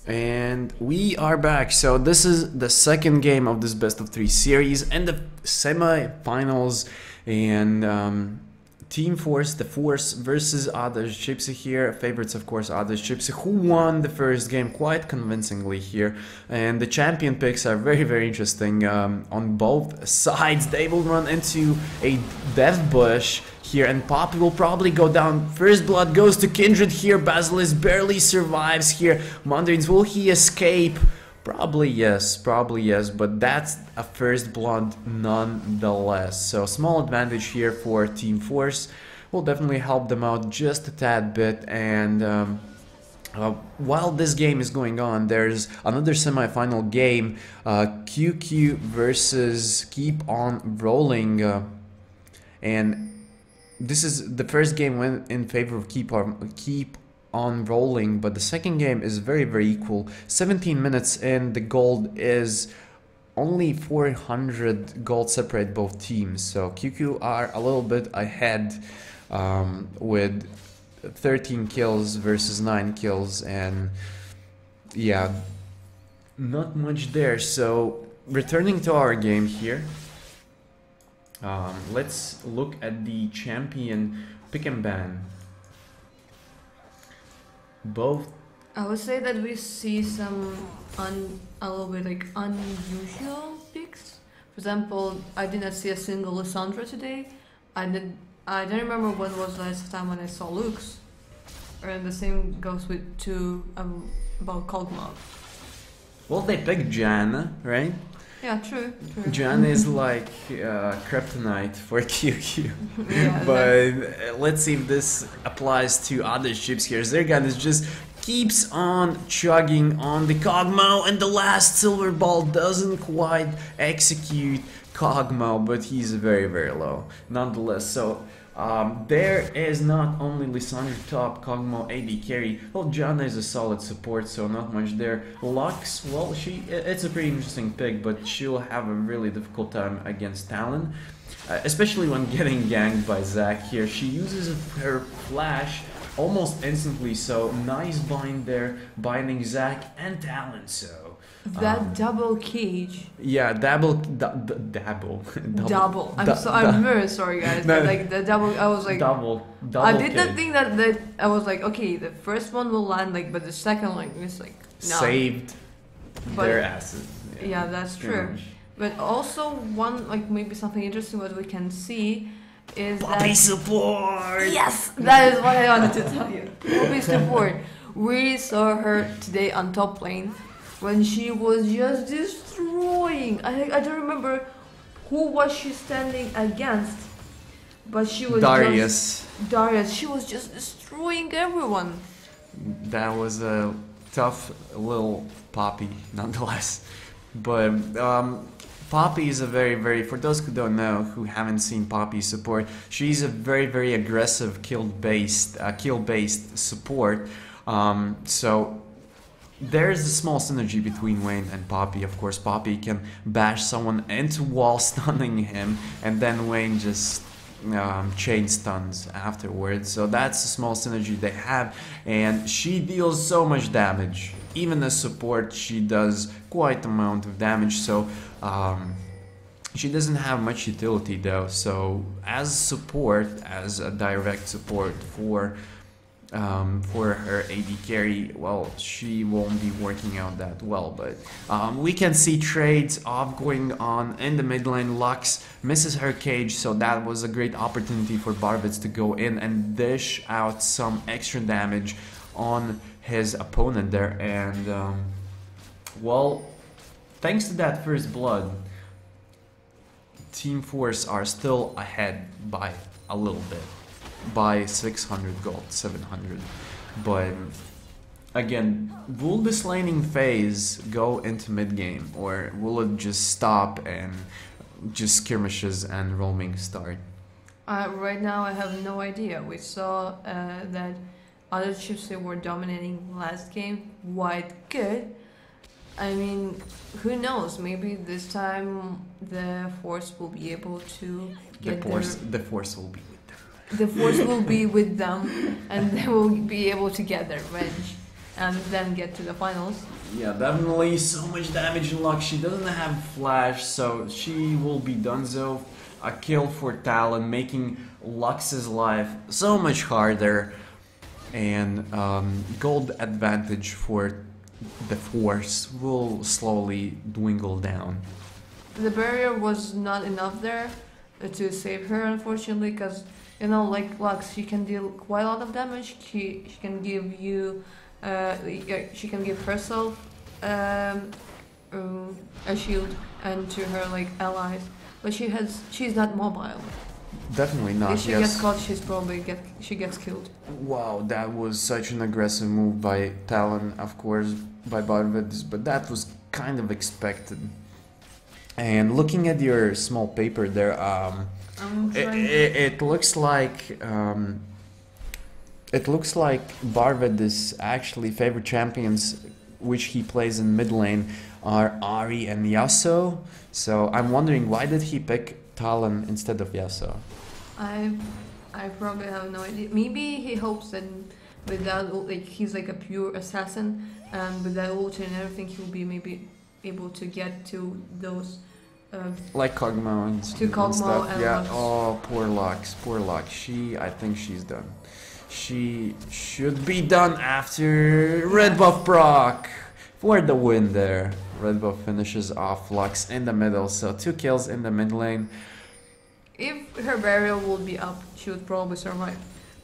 And we are back. So this is the second game of this best of 3 series and the semi-finals. And Team Force, the Force versus adazu here. Favorites, of course, adazu, who won the first game quite convincingly here. And the champion picks are very, very interesting on both sides. They will run into a death bush here, and Poppy will probably go down. First blood goes to Kindred here. Basilisk barely survives here. Mandarins, will he escape? Probably yes, but that's a first blood nonetheless. So small advantage here for Team Force. Will definitely help them out just a tad bit. And while this game is going on, there's another semi-final game, QQ versus Keep On Rolling, and this is the first game went in favor of Keep On Rolling, but the second game is very, very equal. 17 minutes in, the gold is only 400 gold separate both teams, so QQ are a little bit ahead with 13 kills versus 9 kills, and yeah, not much there. So returning to our game here, let's look at the champion pick and ban. Both, I would say that we see some a little bit like unusual picks. For example, I did not see a single Lissandra today. I don't remember when was the last time when I saw Lux. And the same goes with about Kog'Maw. well, they picked Jan, right? Yeah, true. Jan is like kryptonite for QQ. Yeah, But let's see if this applies to other ships here. Zergan is just keeps on chugging on the Kog'Maw, and the last silver ball doesn't quite execute Kog'Maw, but he's very, very low nonetheless. So there is not only Lissandra top, Kog'Maw AD carry. Well, Janna is a solid support, so not much there. Lux, well, it's a pretty interesting pick, but she'll have a really difficult time against Talon, especially when getting ganked by Zac here. She uses her flash almost instantly, so nice bind there, binding Zac and Talon. So that double cage. yeah, double. I'm very sorry, guys. No. But like the double, I was like, double I did not cage. think that I was like, okay, the first one will land like, but the second one is like, no. Saved But- their asses. Yeah, that's true. But also one like maybe something interesting what we can see is Poppy that support. yes, that is what I wanted to tell you. Poppy support. We saw her today on top lane when she was just destroying. I don't remember who was she standing against, but she was Darius. Darius. She was just destroying everyone. That was a tough little Poppy, nonetheless. But Poppy is a very, for those who don't know, who haven't seen Poppy support, she's a very aggressive kill-based support. So there's a small synergy between Wayne and Poppy. Of course, Poppy can bash someone into wall, stunning him, and then Wayne just chain stuns afterwards. So that's a small synergy they have, and she deals so much damage. Even as support, she does quite amount of damage. So she doesn't have much utility though. So as support, as a direct support for her AD carry, well, she won't be working out that well, but we can see trades off going on in the mid lane. Lux misses her cage, so that was a great opportunity for Barvitz to go in and dish out some extra damage on his opponent there. And well, thanks to that first blood, Team Force are still ahead by a little bit, by 600 gold, 700. But again, will this laning phase go into mid game, or will it just stop and just skirmishes and roaming start? Right now, I have no idea. We saw that other chips they were dominating last game quite good. I mean, who knows? Maybe this time the Force will be able to get The Force will be with them. the Force will be with them, and they will be able to get their revenge. and then get to the finals. Yeah, definitely so much damage in Lux. She doesn't have flash, so she will be donezo. A kill for Talon, making Lux's life so much harder, and gold advantage for the Force will slowly dwindle down. The barrier was not enough there to save her, unfortunately, because you know, like Lux, she can deal quite a lot of damage. She can give you, she can give herself a shield and to her like allies, but she's not mobile. Definitely not. If she Yes. gets caught, she gets killed. Wow, that was such an aggressive move by Talon, of course, by Barvid, but that was kind of expected. And looking at your small paper there, it looks like Barvid's actually favorite champions, which he plays in mid lane, are Ahri and Yasuo. So I'm wondering, why did he pick Talon instead of Yasuo? I probably have no idea. Maybe he hopes that with that, like he's like a pure assassin, and with that ult and everything, he'll be maybe able to get to those. Like Kog'Maw and Kog'Maw stuff. and Yeah. Lux. Oh, poor Lux. Poor Lux. I think she's done. She should be done after red buff proc for the win there. Red buff finishes off Lux in the middle, so 2 kills in the mid lane. If her barrier would be up, she would probably survive.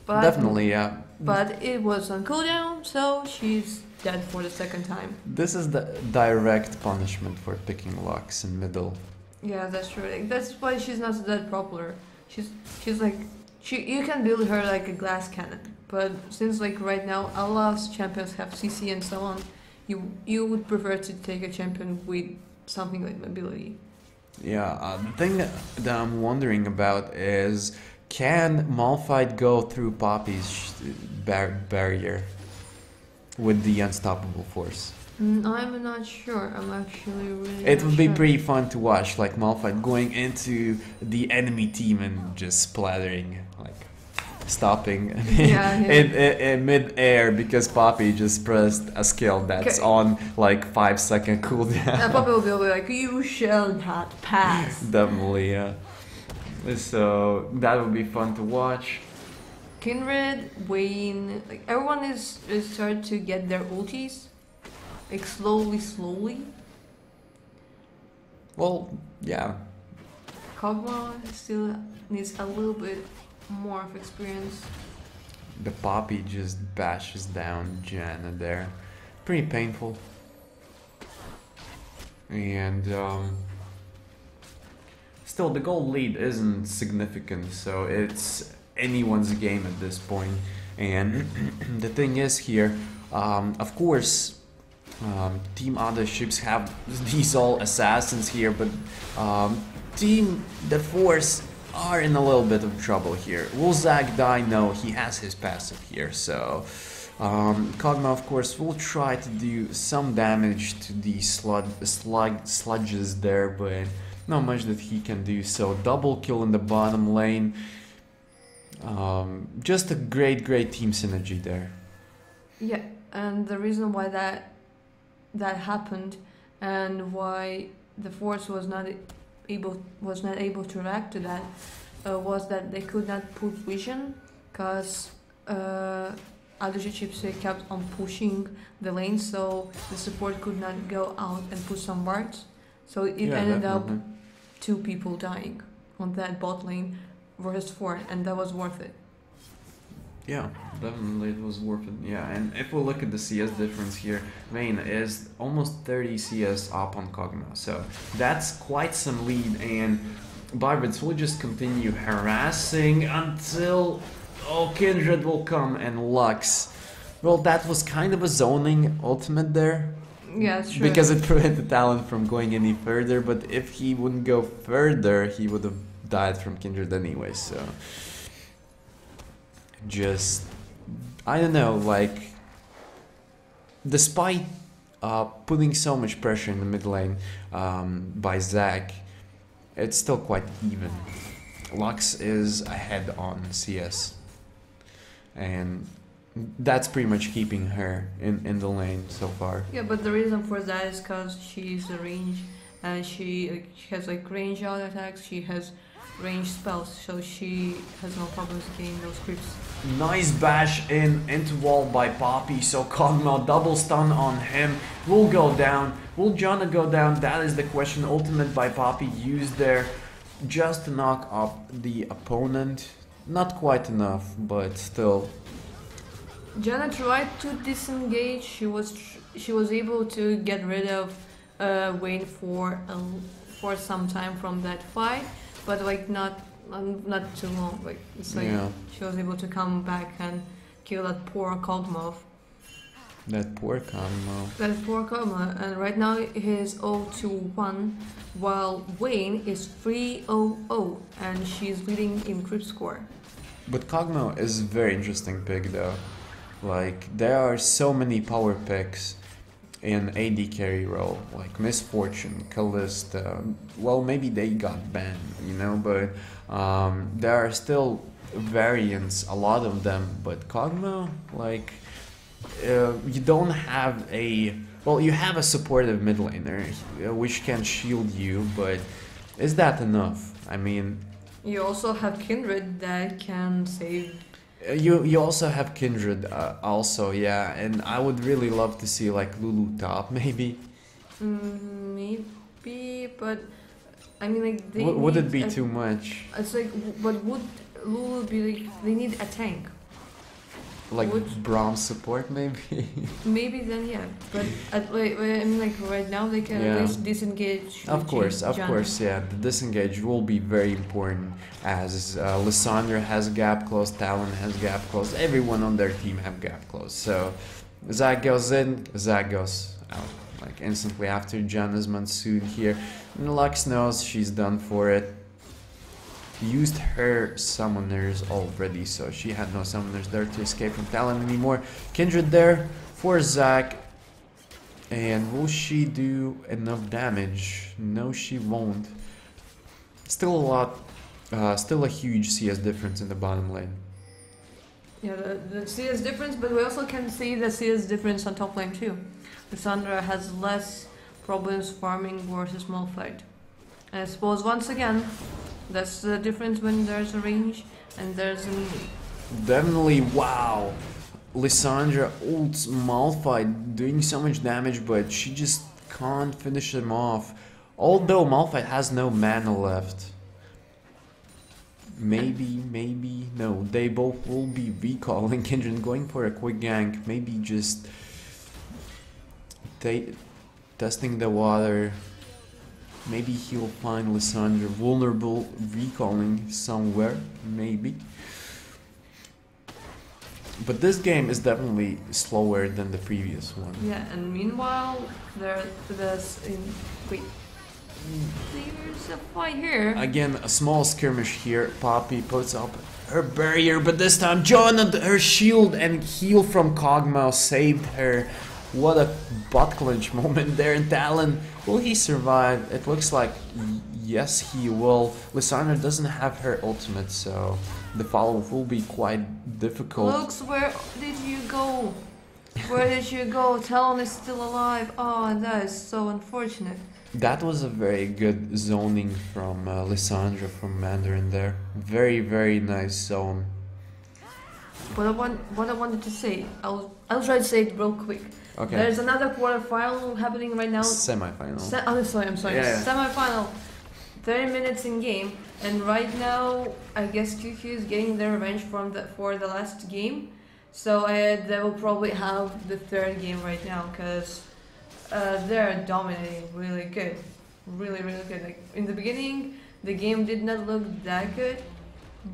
But Definitely, yeah. But it was on cooldown, so she's dead for the second time. This is the direct punishment for picking Lux in middle. Yeah, that's true. Like, that's why she's not that popular. She's like you can build her like a glass cannon, but since like right now a lot of champions have CC and so on, you would prefer to take a champion with something like mobility. Yeah, the thing that I'm wondering about is, can Malphite go through Poppy's barrier with the unstoppable force? I'm not sure. I'm actually really It not would be sure. pretty fun to watch, like Malphite going into the enemy team and just splattering, like stopping in mid-air because Poppy just pressed a skill that's on like 5-second cooldown. And Poppy will be like, you shall not pass. Definitely, yeah. So that would be fun to watch. Kindred, Wayne, like everyone is starting to get their ultis, like slowly. Well, yeah. Kog'Maw still needs a little bit more of experience. The Poppy just bashes down Janna there. Pretty painful. And still, the goal lead isn't significant, so it's anyone's game at this point. And the thing is here, of course, Team other ships have these all assassins here, but Team the Force are in a little bit of trouble here. Will Zag die? No, he has his passive here, so Kog'Maw, of course, will try to do some damage to the sludges there, but not much that he can do. So double kill in the bottom lane. Just a great team synergy there. Yeah, and the reason why that happened and why the Force was not able to react to that was that they could not put vision because other ships kept on pushing the lane, so the support could not go out and push some wards. So it ended up 2 people dying on that bot lane versus 4, and that was worth it. Yeah, definitely it was worth it. Yeah, and if we look at the CS difference here, Vayne is almost 30 CS up on Kog'Maw, so that's quite some lead, and Barbids will just continue harassing until Kindred will come and Lux. Well, that was kind of a zoning ultimate there. Yeah, that's true. Because it prevented Talon from going any further, but if he wouldn't go further, he would have died from Kindred anyway, so just, I don't know, like, despite putting so much pressure in the mid lane by Zach, it's still quite even. Lux is ahead on CS, and That's pretty much keeping her in the lane so far. Yeah, but the reason for that is because she's a range, and she has like range out attacks. She has range spells, so she has no problems getting those creeps. Nice bash into wall by Poppy, so Kog'Maw double stun on him. Will go down. Will Janna go down? That is the question. Ultimate by Poppy used there just to knock up the opponent. Not quite enough, but still. Janna tried to disengage. She was able to get rid of Wayne for some time from that fight, but like not too long. Like it's like she was able to come back and kill that poor Kog'Maw. That poor Kog'Maw. That poor Kog'Maw, and right now he's 0-1, while Wayne is 3-0, and she's leading in creep score. But Kog'Maw is a very interesting pick though. Like, there are so many power picks in AD carry role, like Misfortune, Callista. Well, maybe they got banned, you know, but there are still variants, a lot of them. But Kog'Maw, like, you don't have a... Well, you have a supportive mid laner, which can shield you, but is that enough? I mean... You also have Kindred that can save... You also have Kindred, also, yeah, and I would really love to see like Lulu top, maybe. Maybe, but I mean, like they would it be too much? It's like, but would Lulu be like? They need a tank. Like Braum support, maybe. Maybe then, yeah. But I mean, like right now they can at least disengage. Of course, yeah. The disengage will be very important, as Lissandra has gap close, Talon has gap close, everyone on their team have gap close. So Zac goes in, Zac goes out, like instantly after Janna's Monsoon here. And Lux knows she's done for it. Used her summoners already, so she had no summoners there to escape from Talon anymore. Kindred there for Zac. And will she do enough damage? No, she won't. Still a lot, still a huge CS difference in the bottom lane. Yeah, the CS difference, but we also can see the CS difference on top lane too. Lissandra has less problems farming versus Malphite. And I suppose once again, that's the difference when there's a range and there's a... Definitely, wow. Lissandra ults Malphite, doing so much damage, but she just can't finish him off. Although Malphite has no mana left. Maybe, no. They both will be recalling Kindred, going for a quick gank. Maybe just testing the water. Maybe he'll find Lissandra vulnerable, recalling somewhere, maybe. But this game is definitely slower than the previous one. Yeah, and meanwhile, there's a fight here. Again, a small skirmish here. Poppy puts up her barrier, but this time Janna, her shield and heal from Kog'Maw saved her. What a butt clinch moment there in Talon. Will he survive? It looks like yes, he will. Lissandra doesn't have her ultimate, so the follow-up will be quite difficult. Lux, where did you go? Where did you go? Talon is still alive. Oh, that is so unfortunate. That was a very good zoning from Lissandra from Mandarin there. Very, very nice zone. What I wanted to say, I'll try to say it real quick. Okay. There's another quarterfinal happening right now. Semi-final. I'm sorry. Yeah. Semi-final. 30 minutes in game, and right now I guess QQ is getting their revenge for the last game. So they will probably have the third game right now, because they're dominating really good, really good. Like in the begining, the game did not look that good,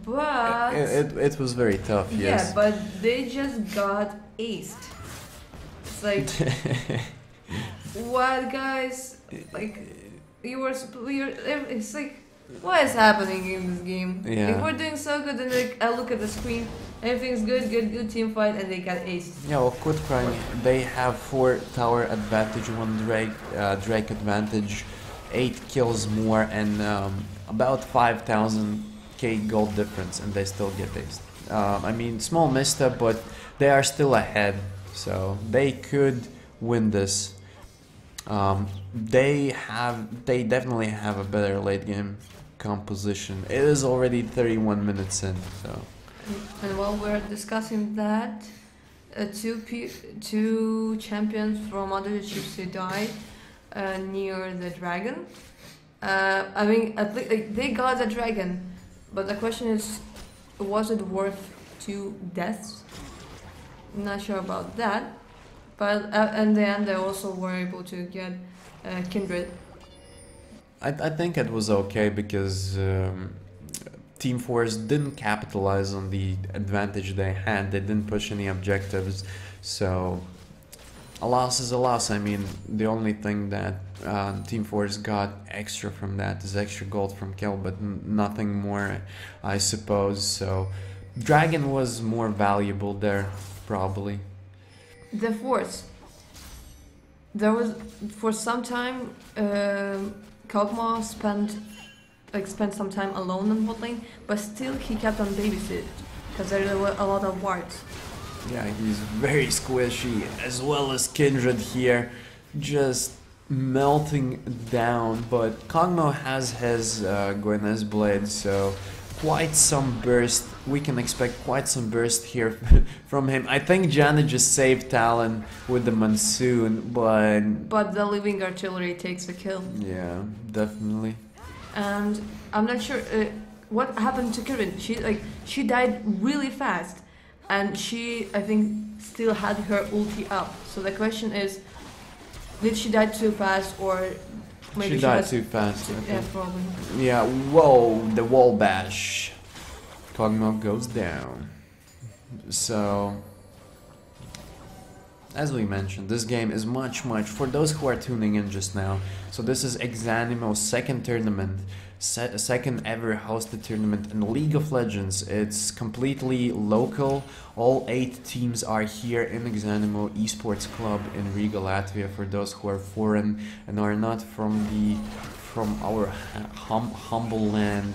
but it was very tough. Yes. Yeah, but they just got aced. It's like, what, guys? Like, it's like, what is happening in this game? Yeah. Like, we're doing so good, and like, I look at the screen, everything's good team fight, and they got aced. Yeah, well, quit crying. They have 4 tower advantage, 1 Drake advantage, 8 kills more, and about 5,000k gold difference, and they still get aced. I mean, small misstep, but they are still ahead, so they could win this. They definitely have a better late game composition. It is already 31 minutes in, so. And while we're discussing that, two champions from other chiefs died near the dragon. I mean, at least, like, they got the dragon, but the question is, was it worth 2 deaths? Not sure about that. But in the end, they also were able to get Kindred. I think it was okay because Team Force didn't capitalize on the advantage they had. They didn't push any objectives, so a loss is a loss. I mean, the only thing that Team Force got extra from that is extra gold from kill, but nothing more, I suppose. So Dragon was more valuable there, probably. The Force. There was, for some time, Kog'Maw spent some time alone on bot lane, but still he kept on babysit because there were a lot of wards. Yeah, he's very squishy, as well as Kindred here, just melting down. But Kog'Maw has his Gwen's Blade, so quite some burst. We can expect quite some burst here from him. I think Janet just saved Talon with the Monsoon, But the Living Artillery takes the kill. yeah, definitely. And I'm not sure what happened to Kevin. She died really fast, and she, I think, still had her ulti up. So the question is, did she die too fast, or maybe She died too fast. Yeah, probably. Yeah, whoa, the wall bash. Kog'Maw goes down. So, as we mentioned, this game is much, for those who are tuning in just now, so this is eXanimo's second tournament, second ever hosted tournament in League of Legends. It's completely local. All 8 teams are here in eXanimo Esports Club in Riga, Latvia, for those who are foreign and are not from our humble land.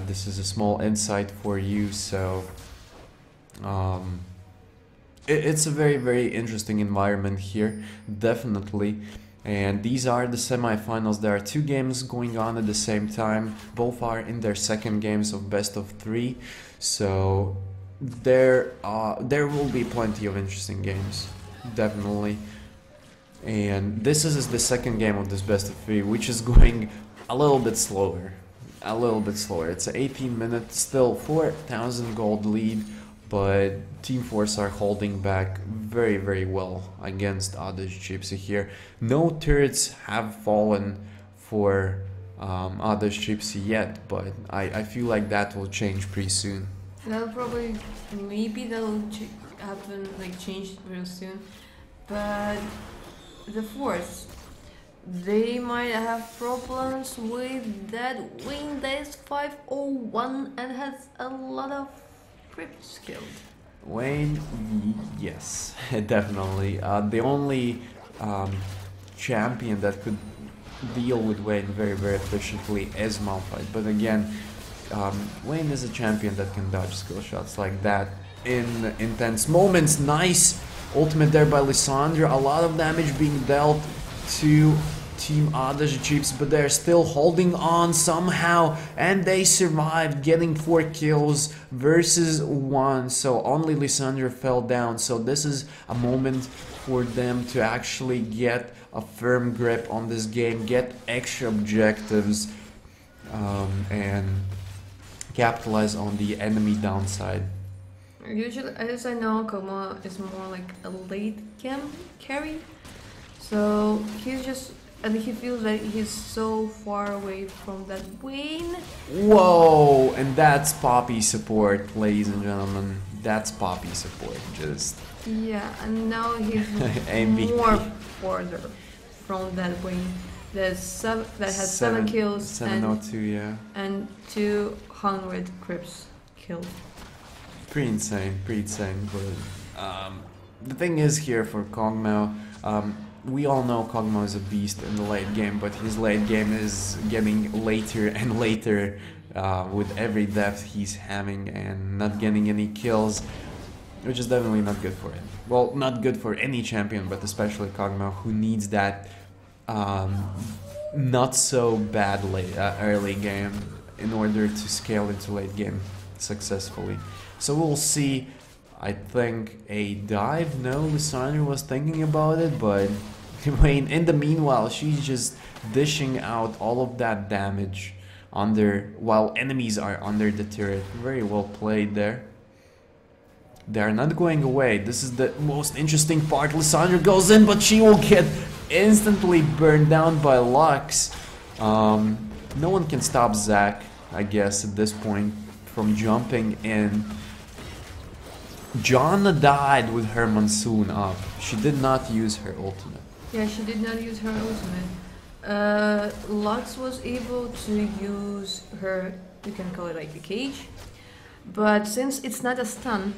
This is a small insight for you, so it's a very interesting environment here, definitely. And these are the semi-finals. There are 2 games going on at the same time. Both are in their second games of best of 3, so there will be plenty of interesting games, definitely. And this is the second game of this best of 3, which is going a little bit slower. It's 18 minutes, still 4,000 gold lead, but Team Force are holding back very well against Adazu Cipsi here. No turrets have fallen for Adazu Cipsi yet, but I feel like that will change pretty soon. That'll probably, maybe that'll happen, like change real soon. But the Force, they might have problems with that wing that is 501 and has a lot of crypt skilled. Wayne, yes, definitely. The only champion that could deal with Wayne very efficiently is Malphite. But again, Wayne is a champion that can dodge skill shots like that in intense moments. Nice ultimate there by Lissandra. A lot of damage being dealt to Team Adazu Cipsi, but they're still holding on somehow, and they survived, getting 4 kills versus 1. So only Lissandra fell down. So this is a moment for them to actually get a firm grip on this game, get extra objectives, and capitalize on the enemy downside. Usually, as I know, Kog'Maw is more like a late game carry. So he's just, and he feels like he's so far away from that win. Whoa, and that's Poppy support, ladies and gentlemen. That's Poppy support, just... Yeah, and now he's more further from that win. That has 7 kills 702, yeah. And 200 crypts killed. Pretty insane, but the thing is here for Kog'Maw, we all know Kog'Maw is a beast in the late game, but his late game is getting later and later with every death he's having and not getting any kills, which is definitely not good for him. Well, not good for any champion, but especially Kog'Maw, who needs that not so bad early game in order to scale into late game successfully. So we'll see. I think a dive. No, Lissandra was thinking about it, but Wayne, in the meanwhile, she's just dishing out all of that damage while enemies are under the turret. Very well played there. They are not going away. This is the most interesting part. Lissandra goes in, but she will get instantly burned down by Lux. No one can stop Zac, I guess, at this point from jumping in. Janna died with her Monsoon up. She did not use her ultimate. Yeah, she did not use her ultimate. Lux was able to use her, you can call it like a cage, but since it's not a stun,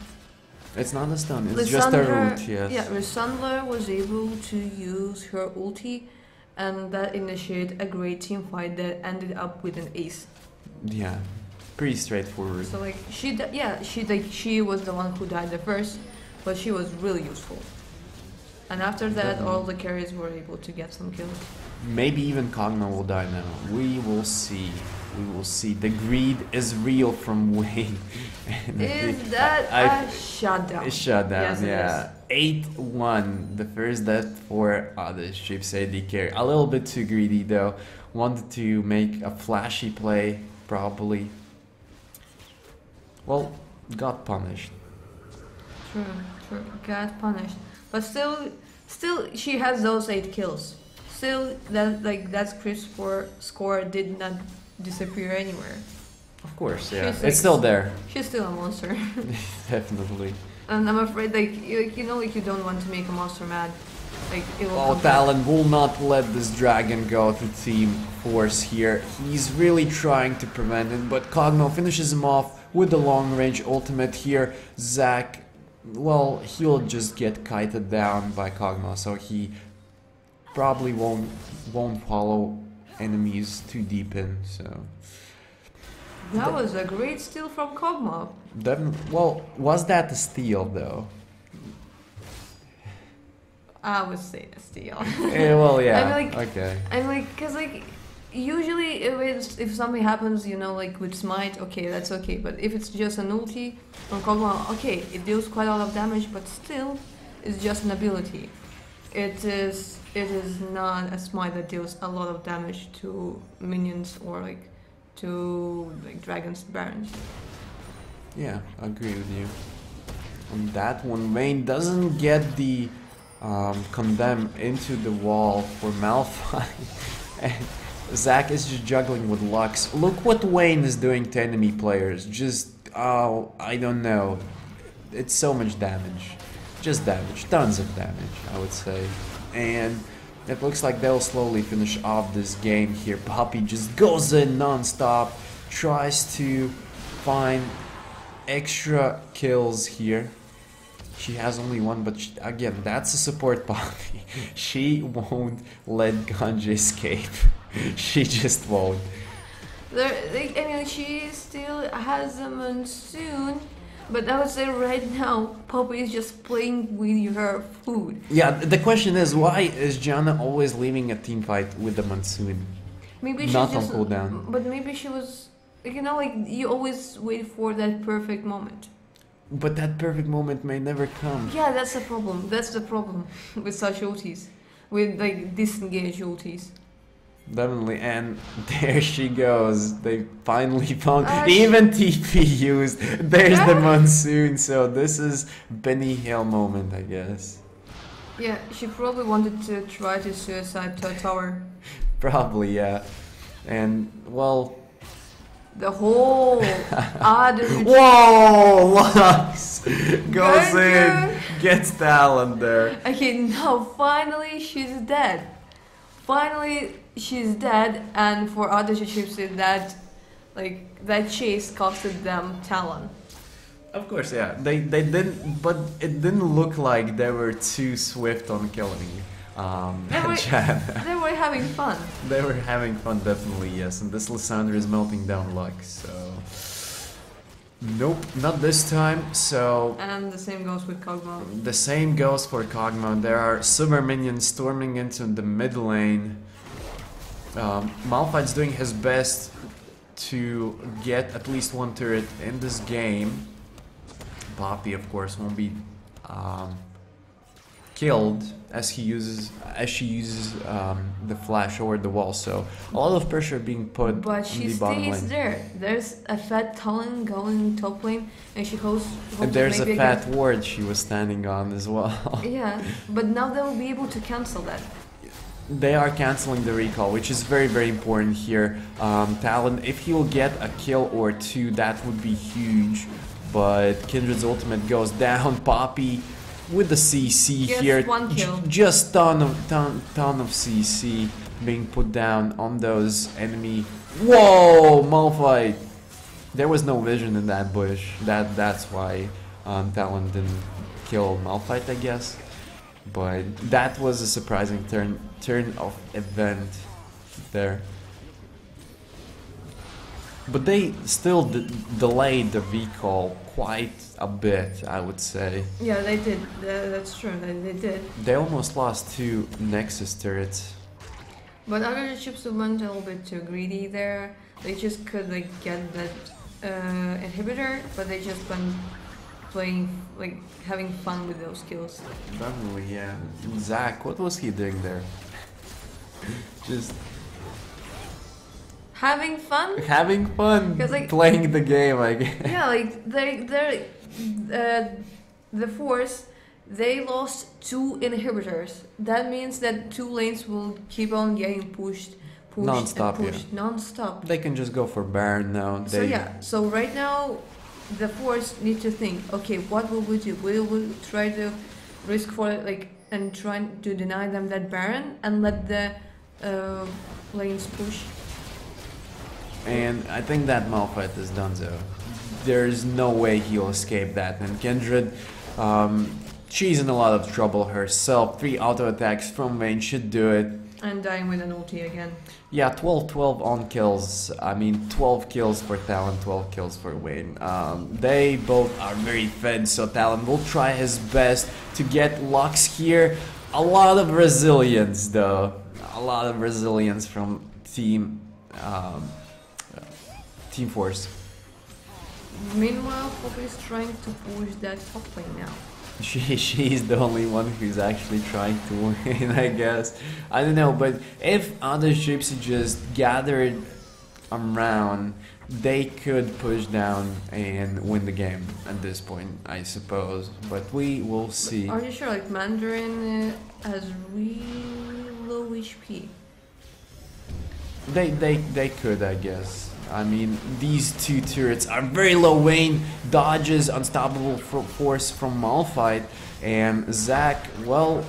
it's not a stun, it's just a root, yes. Yeah, Lissandra was able to use her ulti, and that initiated a great team fight that ended up with an ace. Yeah, pretty straightforward. So like she was the one who died the first, but she was really useful. And after that, all the carries were able to get some kills. Maybe even Kog'Maw will die now. We will see. We will see. The greed is real from Wayne. Is that a shutdown? A shutdown, yes, yeah. 8-1. The first death for the Chips AD carry. A little bit too greedy though. Wanted to make a flashy play, probably. Well, got punished. True. Got punished. But still, she has those 8 kills. Still, that crisp score did not disappear anywhere. Of course, yeah. It's still there. She's still a monster. Definitely. And I'm afraid, you don't want to make a monster mad. It will. Oh, Talon will not let this dragon go to Team Force here. He's really trying to prevent it, but Kog'Maw finishes him off with the long-range ultimate here. Zac, well, he'll just get kited down by Kog'Maw, so he probably won't follow enemies too deep in. So that was a great steal from Kog'Maw. Well, was that a steal though? I would say a steal. Well, yeah. Okay. Cause usually if something happens, with smite, okay, that's okay. But if it's just an ulti on Kog'Maw, okay, it deals quite a lot of damage, but still, it's just an ability. It is not a smite that deals a lot of damage to minions or to dragons, barons. Yeah, I agree with you. On that one, Vayne doesn't get the condemn into the wall for Malphite. And Zac is just juggling with Lux. Look what Wayne is doing to enemy players. Just, I don't know. It's so much damage. Just damage. Tons of damage, I would say. And it looks like they'll slowly finish off this game here. Poppy just goes in non-stop. Tries to find extra kills here. She has only one, but again, that's a support Poppy. She won't let Ganja escape. She just won't. She still has a Monsoon, but I would say right now, Poppy is just playing with her food. Yeah, the question is, why is Janna always leaving a team fight with the Monsoon? Maybe not on cooldown. But maybe she was, you always wait for that perfect moment. But that perfect moment may never come. Yeah, that's the problem. That's the problem with such ultis. With disengaged ultis. Definitely, and there she goes. They finally found even TP used. There's the Monsoon, so this is Benny Hill moment, I guess. Yeah, she probably wanted to try to suicide to a tower. Probably, yeah. And well, the whole adazu. Whoa! Lux goes in, gets Talon there. Okay, now finally she's dead. Finally she's dead, and for adazu chips, that chase costed them Talon. Of course, yeah. They didn't, but it didn't look like they were too swift on killing. Jan. They were having fun. They were having fun, definitely, yes. And this Lysandra is melting down luck, so... Nope, not this time, so... And the same goes with Kog'Maw. The same goes for Kog'Maw. There are super minions storming into the mid lane. Malphite's doing his best to get at least one turret in this game. Poppy, of course, won't be killed as she uses the flash over the wall. So a lot of pressure being put But on she the bottom stays lane. there. There's a fat Talon going top lane, and she hopes And there's a maybe fat ward she was standing on as well. Yeah, but now they will be able to cancel that. They are canceling the recall, which is very, very important here. Talon, if he will get a kill or two, that would be huge. But Kindred's ultimate goes down. Poppy with the CC Just here. one kill. Just ton of CC being put down on those enemy. Whoa, Malphite! There was no vision in that bush. That's why Talon didn't kill Malphite, I guess. But that was a surprising turn of event there. But they still delayed the recall quite a bit, I would say. Yeah, they did. That's true. They did. They almost lost 2 Nexus turrets. But other ships went a little bit too greedy there. They just could like get that inhibitor, but they just went playing, like having fun with those kills. Definitely, yeah. Zach, what was he doing there? Just Having fun? having fun, 'Cause, like- playing the game, I guess. Yeah, like the Force, they lost 2 inhibitors. That means that 2 lanes will keep on getting pushed Non-stop, and pushed non-stop. They can just go for Baron now. So yeah, so right now the Force need to think, okay, what will we do? We will try to risk for it, like, and try to deny them that Baron and let the lanes push. And I think that Malphite is done so. There's no way he'll escape that. And Kindred, she's in a lot of trouble herself. 3 auto attacks from Vayne should do it. And dying with an ulti again. Yeah, 12 on kills. I mean, 12 kills for Talon, 12 kills for Vayne. They both are very fed, so Talon will try his best to get Lux here. A lot of resilience, though. A lot of resilience from Team Force. Meanwhile, Poppy is trying to push that top lane now. She's the only one who's actually trying to win, I guess. I don't know, but if other ships just gathered around, they could push down and win the game at this point, I suppose. But we will see. Are you sure? Like Mandarin has really low HP. They could, I guess. I mean, these 2 turrets are very low. Vayne dodges unstoppable force from Malphite, and Zac, well,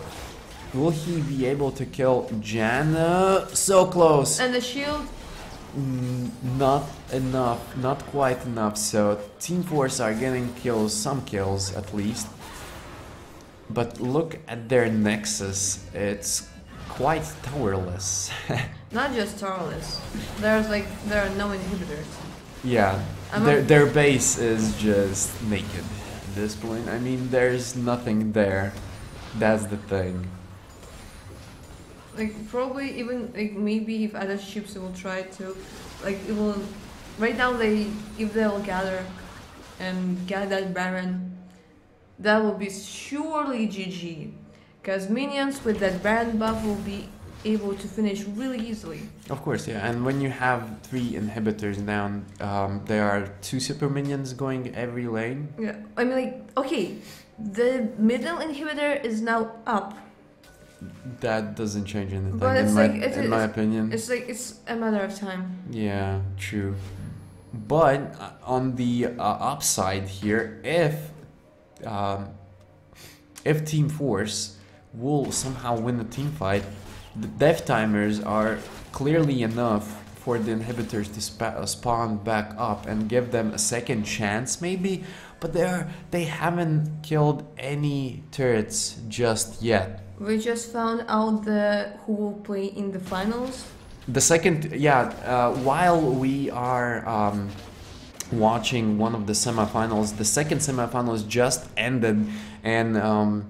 will he be able to kill Janna? So close. And the shield. Not enough, not quite enough. So Team Force are getting kills, some kills at least. But look at their Nexus. It's quite towerless. Not just Tarless. There are no inhibitors. Yeah, their base is just naked at this point. I mean, there's nothing there. That's the thing. Like probably even like maybe if other ships will try to, like it will. Right now if they'll gather and get that Baron, that will be surely GG. Because minions with that Baron buff will be able to finish really easily. Of course, yeah. And when you have 3 inhibitors down, there are 2 super minions going every lane. Yeah, I mean like okay, the middle inhibitor is now up. That doesn't change anything, But it's in my opinion. It's a matter of time. Yeah, true. But on the upside here, if Team Force will somehow win the team fight, the death timers are clearly enough for the inhibitors to spawn back up and give them a second chance maybe, but they haven't killed any turrets just yet. We just found out who will play in the finals. The second, yeah, while we are watching one of the semifinals, the second semifinals just ended, and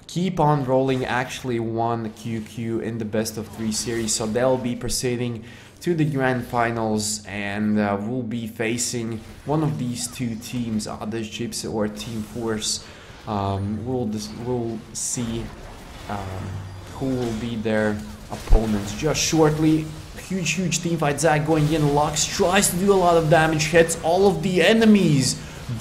Keep on Rolling actually won QQ in the best of 3 series, so they'll be proceeding to the grand finals, and we'll be facing one of these two teams, adazu cipsi or Team Force. We'll see who will be their opponents just shortly. Huge team fight. Zach going in. Lux tries to do a lot of damage, hits all of the enemies.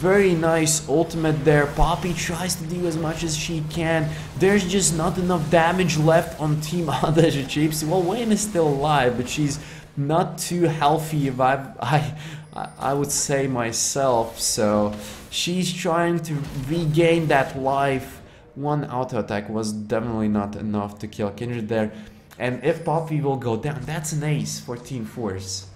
Very nice ultimate there. Poppy tries to do as much as she can. There's just not enough damage left on Team adazu cipsi. Well, Wayne is still alive, but she's not too healthy, if I would say myself. So she's trying to regain that life. One auto attack was definitely not enough to kill Kindred there. And if Poppy will go down, that's an ace for Team Force.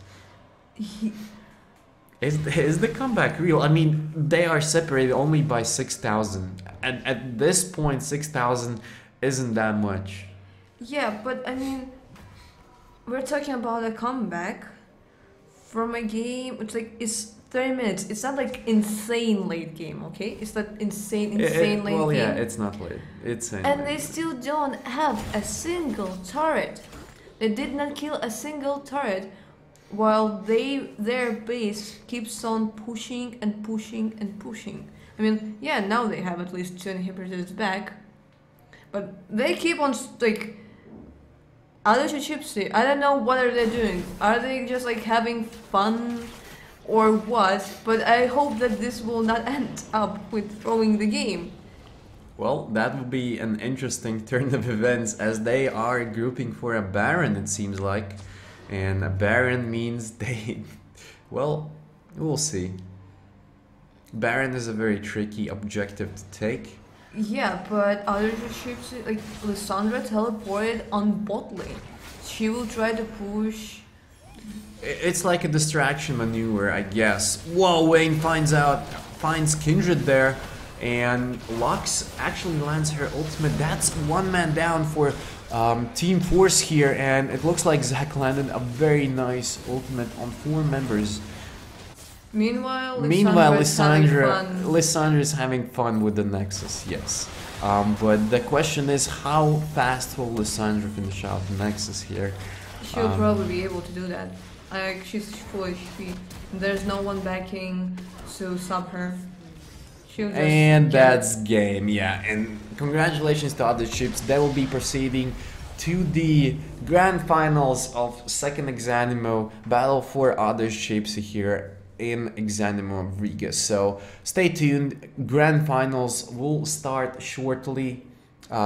Is the comeback real? I mean, they are separated only by 6,000. And at this point, 6,000 isn't that much. Yeah, but I mean, we're talking about a comeback from a game. It's 30 minutes. It's not like insane late game, okay? It's not insane late game. Well, yeah, it's not late. It's insane. And they still don't have a single turret. They did not kill a single turret, while their base keeps on pushing and pushing and pushing. I mean, yeah, now they have at least 2 inhibitors back, but they keep on like adazu cipsi. I don't know what are they doing. Are they just like having fun or what? But I hope that this will not end up with throwing the game. Well, that would be an interesting turn of events, as they are grouping for a Baron, it seems like. And a Baron means they... well, we'll see. Baron is a very tricky objective to take. Yeah, but adazu cipsi, like Lissandra teleported on bot lane. She will try to push. It's like a distraction maneuver, I guess. Whoa, Wayne finds Kindred there, and Lux actually lands her ultimate. That's one man down for Team Force here, and it looks like Zach landed a very nice ultimate on 4 members. Meanwhile, Lissandra is having fun with the Nexus, yes. But the question is, how fast will Lissandra finish out the Nexus here? She'll probably be able to do that. Like, she's full HP. There's no one backing to stop her. And that's game, yeah. And congratulations to adazu cipsi. They will be proceeding to the grand finals of second eXanimo battle for adazu cipsi here in eXanimo Riga. So stay tuned. Grand finals will start shortly.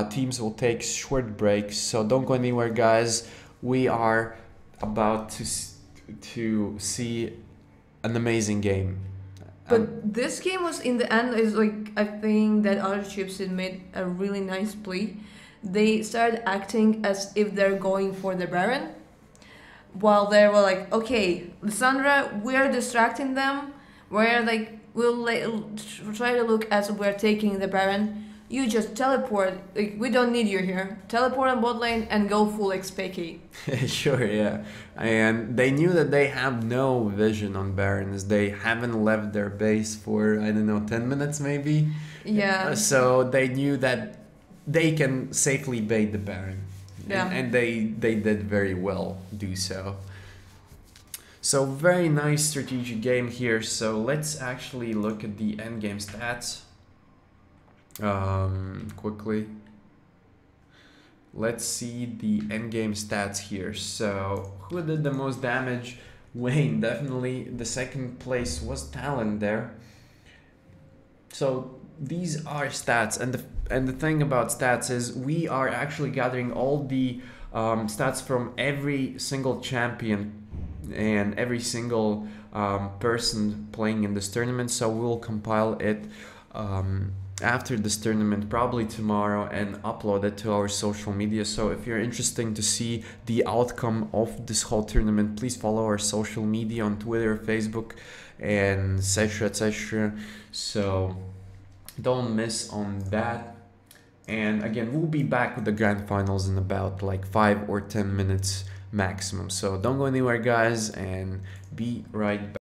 Teams will take short breaks, so don't go anywhere, guys. We are about to see an amazing game. But this game was, in the end, is like, I think that adazu cipsi made a really nice play. They started acting as if they're going for the Baron, while they were like, okay, Lissandra, we're distracting them. We're like, we'll try to look as we're taking the Baron. You just teleport, like, we don't need you here. Teleport on bot lane and go full XP. Sure, yeah. And they knew that they have no vision on Barons. They haven't left their base for, I don't know, 10 minutes maybe? Yeah. So they knew that they can safely bait the Baron. Yeah. And they did very well do so. So very nice strategic game here. So let's actually look at the endgame stats. Quickly, let's see the endgame stats here. So who did the most damage? Wayne, definitely. The second place was Talon there. So these are stats, and the thing about stats is we are actually gathering all the stats from every single champion and every single person playing in this tournament. So we'll compile it after this tournament, probably tomorrow, and upload it to our social media. So if you're interested to see the outcome of this whole tournament, please follow our social media on Twitter, Facebook, and etc, etc. So don't miss on that. And again, we'll be back with the grand finals in about like 5 or 10 minutes maximum. So don't go anywhere, guys, and be right back.